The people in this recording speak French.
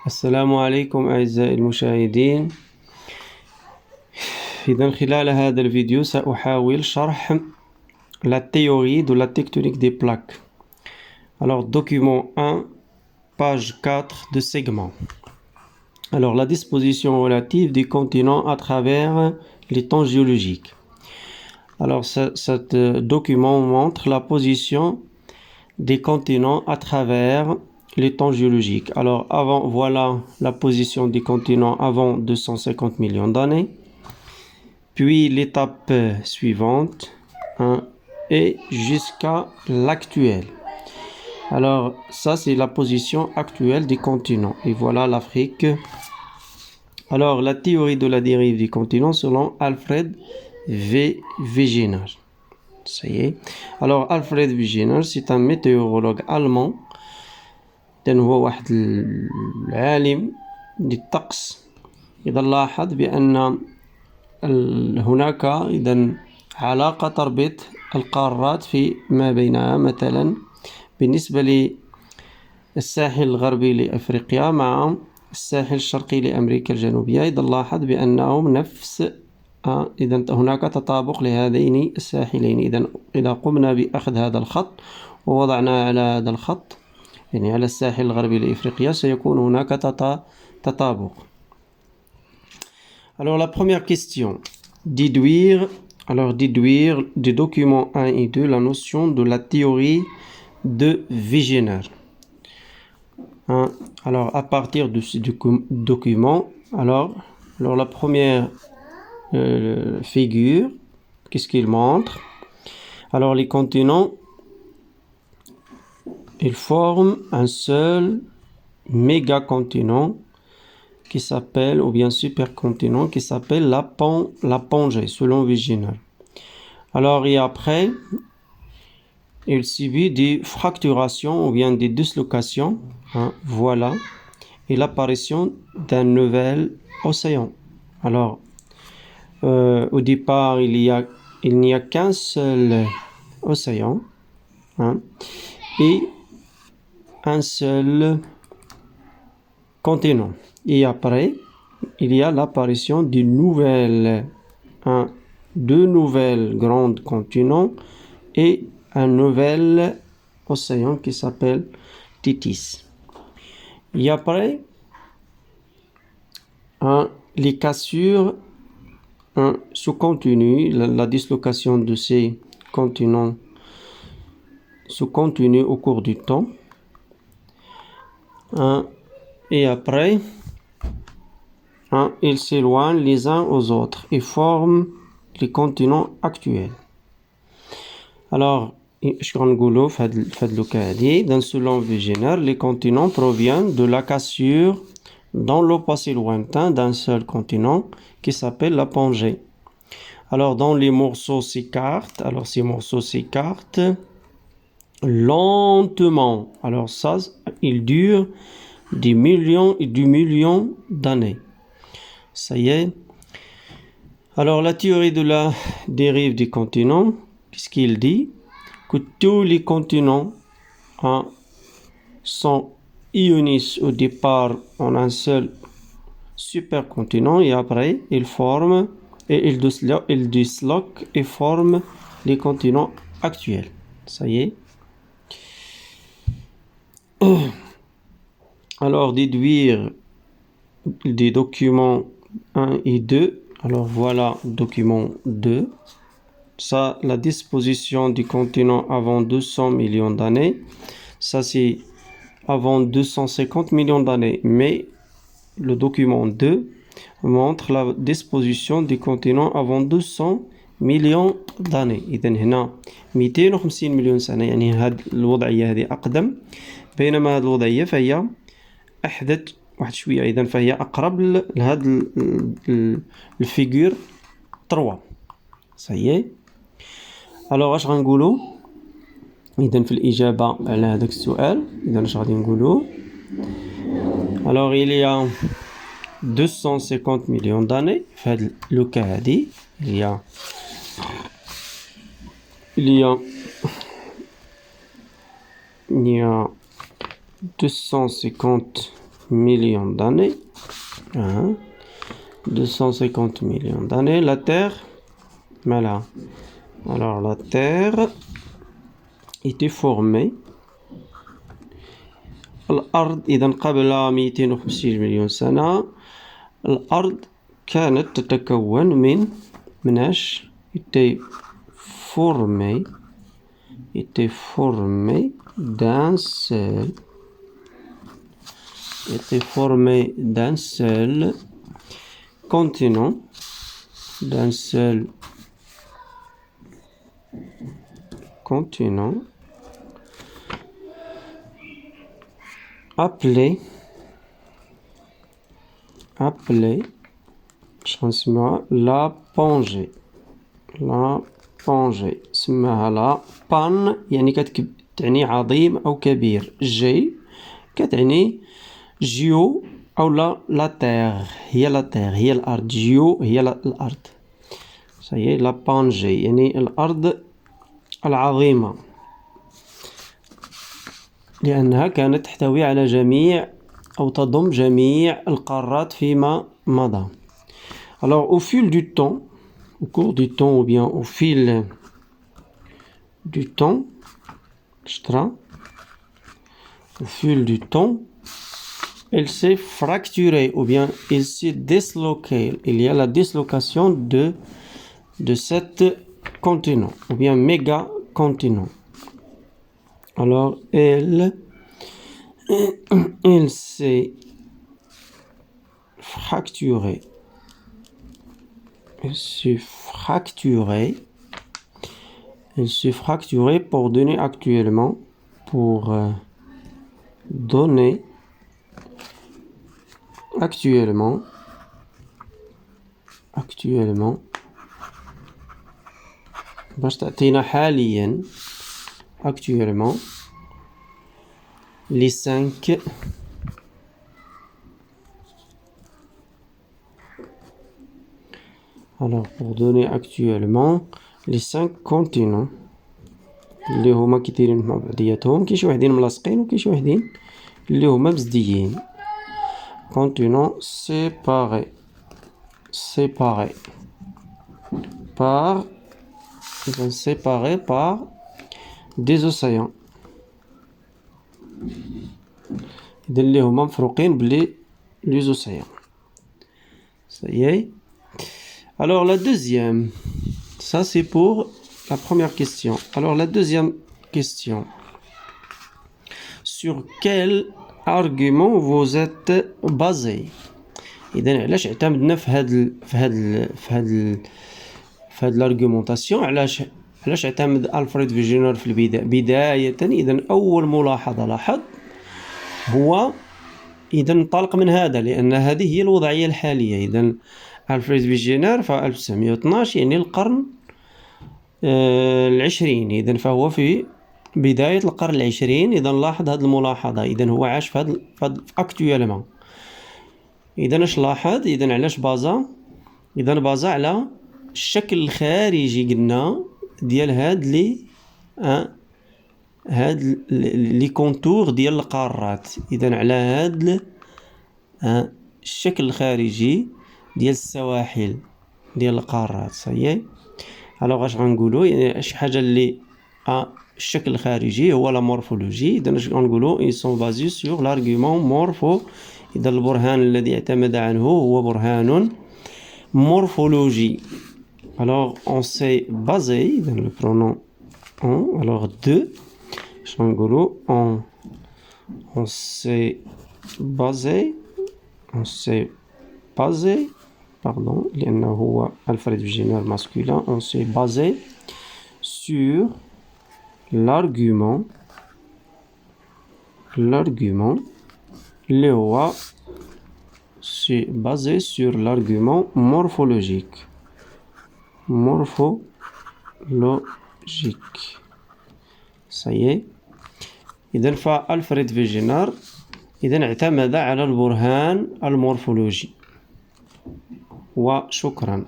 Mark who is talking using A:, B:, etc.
A: السلام عليكم أعزائي المشاهدين. إذا خلال هذا الفيديو سأحاول شرح la théorie de la tectonique des plaques. Alors document 1, page 4 de segment. Alors la disposition relative des continents à travers les temps géologiques. Alors ce document montre la position des continents à travers les temps géologiques. Alors voilà la position des continents avant 250 millions d'années. Puis l'étape suivante et jusqu'à l'actuel. Alors ça c'est la position actuelle des continents. Et voilà l'Afrique. Alors la théorie de la dérive des continents selon Alfred V. Wegener. Ça y est. Alors Alfred Wegener c'est un météorologue allemand. هو واحد العالم للطقس. إذا لاحظ بأن هناك علاقة تربط القارات في ما بينها، مثلا بالنسبة للساحل الغربي لأفريقيا مع الساحل الشرقي لأمريكا الجنوبية. إذا لاحظ بأنهم نفس إذا هناك تطابق لهذين الساحلين. إذا قمنا بأخذ هذا الخط ووضعناه على هذا الخط يعني على الساحل الغربي لإفريقيا سيكون هناك تطابق. Alors la première question, déduire des documents 1 et 2 la notion de la théorie de Wegener. Alors à partir de ce document, alors la première figure, qu'est-ce qu'il montre? Alors les continents, ils forment un seul méga-continent qui s'appelle, ou bien supercontinent, qui s'appelle la Pangée, selon Wegener. Alors, et après, il subit des fracturations ou bien des dislocations, voilà, et l'apparition d'un nouvel océan. Alors, au départ, il n'y a qu'un seul océan, et un seul continent. Et après, il y a l'apparition de deux nouvelles grands continents et un nouvel océan qui s'appelle Tethys. Et après, les cassures se continuent, la dislocation de ces continents se continue au cours du temps. Et après, ils s'éloignent les uns aux autres et forment les continents actuels. Alors, selon Wegener, les continents proviennent de la cassure dans le passé lointain d'un seul continent qui s'appelle la Pangée. Alors, dans les morceaux s'écartent. Alors, ces morceaux s'écartent lentement. Alors ça, il dure des millions et des millions d'années. Ça y est. Alors la théorie de la dérive des continents, qu'est-ce qu'il dit? Que tous les continents sont ionisés au départ en un seul supercontinent et après ils forment et ils disloquent et forment les continents actuels. Ça y est. Alors déduire des documents 1 et 2. Alors voilà document 2. Ça, la disposition du continent avant 200 millions d'années. Ça c'est avant 250 millions d'années. Mais le document 2 montre la disposition du continent avant 200 millions d'années. إذن هنا 250 مليون سنة، يعني هذه الوضعية هذه أقدم، بينما هذه الوضعية فهي أحدث واحد شوية. إذن فهي أقرب لهذا الفيجور 3. صحيح. alors اش غنقولوا إذن في الإجابة على هذاك السؤال؟ إذن اش غادي نقولوا؟ alors il y a 250 millions d'années في هذا لو كا هادي il y a 250 millions d'années. 250 millions d'années. La Terre, voilà. Alors la Terre était formée. الأرض إذا قبل 250 مليون سنة الأرض كانت تتكون من اش؟ était formée d'un seul continent, appelé la Pangée. اسمها لا بان يعني تعني عظيم أو كبير. جي كتعني جيو أو لا تيغ هي الأرض. جيو هي الأرض. سي لا بانجي يعني الأرض العظيمة لأنها كانت تحتوي على جميع أو تضم جميع القارات فيما مضى. Alors au fil du temps, au cours du temps ou bien au fil du temps, au fil du temps, elle s'est fracturée ou bien elle s'est disloquée. Il y a la dislocation de cet continent ou bien méga continent. Alors elle s'est fracturée. Elle s'est fracturée pour donner actuellement, باش تعطينا حاليا actuellement les 5 alors pour donner actuellement les 5 continents اللي هما كيدايرين مع بعضياتهم. كاين شي وحدين ملاصقين وكاين شي وحدين اللي هما مزديين. continents séparés par des océans. إذا اللي هما مفروقين بلي les océans. Ça y est. Alors la deuxième, ça c'est pour la première question. Alors la deuxième question, sur quel argument vous êtes basé? إذا علاش اعتمدنا في هاد l'argumentation؟ علاش اعتمد ألفريد فيجينر في البداية؟ بداية إذا أول ملاحظة لاحظ هو إذا انطلق من هذا لأن هذه هي الوضعية الحالية. إذا ألفريد فيجينر في 1912 يعني القرن العشرين. إذا فهو في بداية القرن العشرين. إذا لاحظ هذه الملاحظة. إذا هو عاش في هذا actuellement. إذا اش لاحظ؟ إذا علاش بازا؟ إذا بازا على الشكل الخارجي قلنا ديال هاد لي كونتور ديال القارات. إذا على هاد الشكل الخارجي ديال السواحل ديال القارات. صحيح. الوغ اش غنقولوا؟ يعني شي حاجه اللي الشكل الخارجي هو لا مورفولوجي. اذا اش غنقولوا؟ اي سون بازي سور لارغومون مورفو. اذا البرهان الذي اعتمد عنه هو برهان مورفولوجي. الوغ اون سي بازي. اذا لو برونون اون. الوغ دو اش غنقولوا؟ اون سي بازي. Pardon, لأنه هو ألفريد فيجينر masculin. On s'est basé sur l'argument اللي هو c'est basé sur l'argument morphologique. Ça y est. إذا فألفريد فيجينر إذا اعتمد على البرهان المورفولوجي. وشكرا.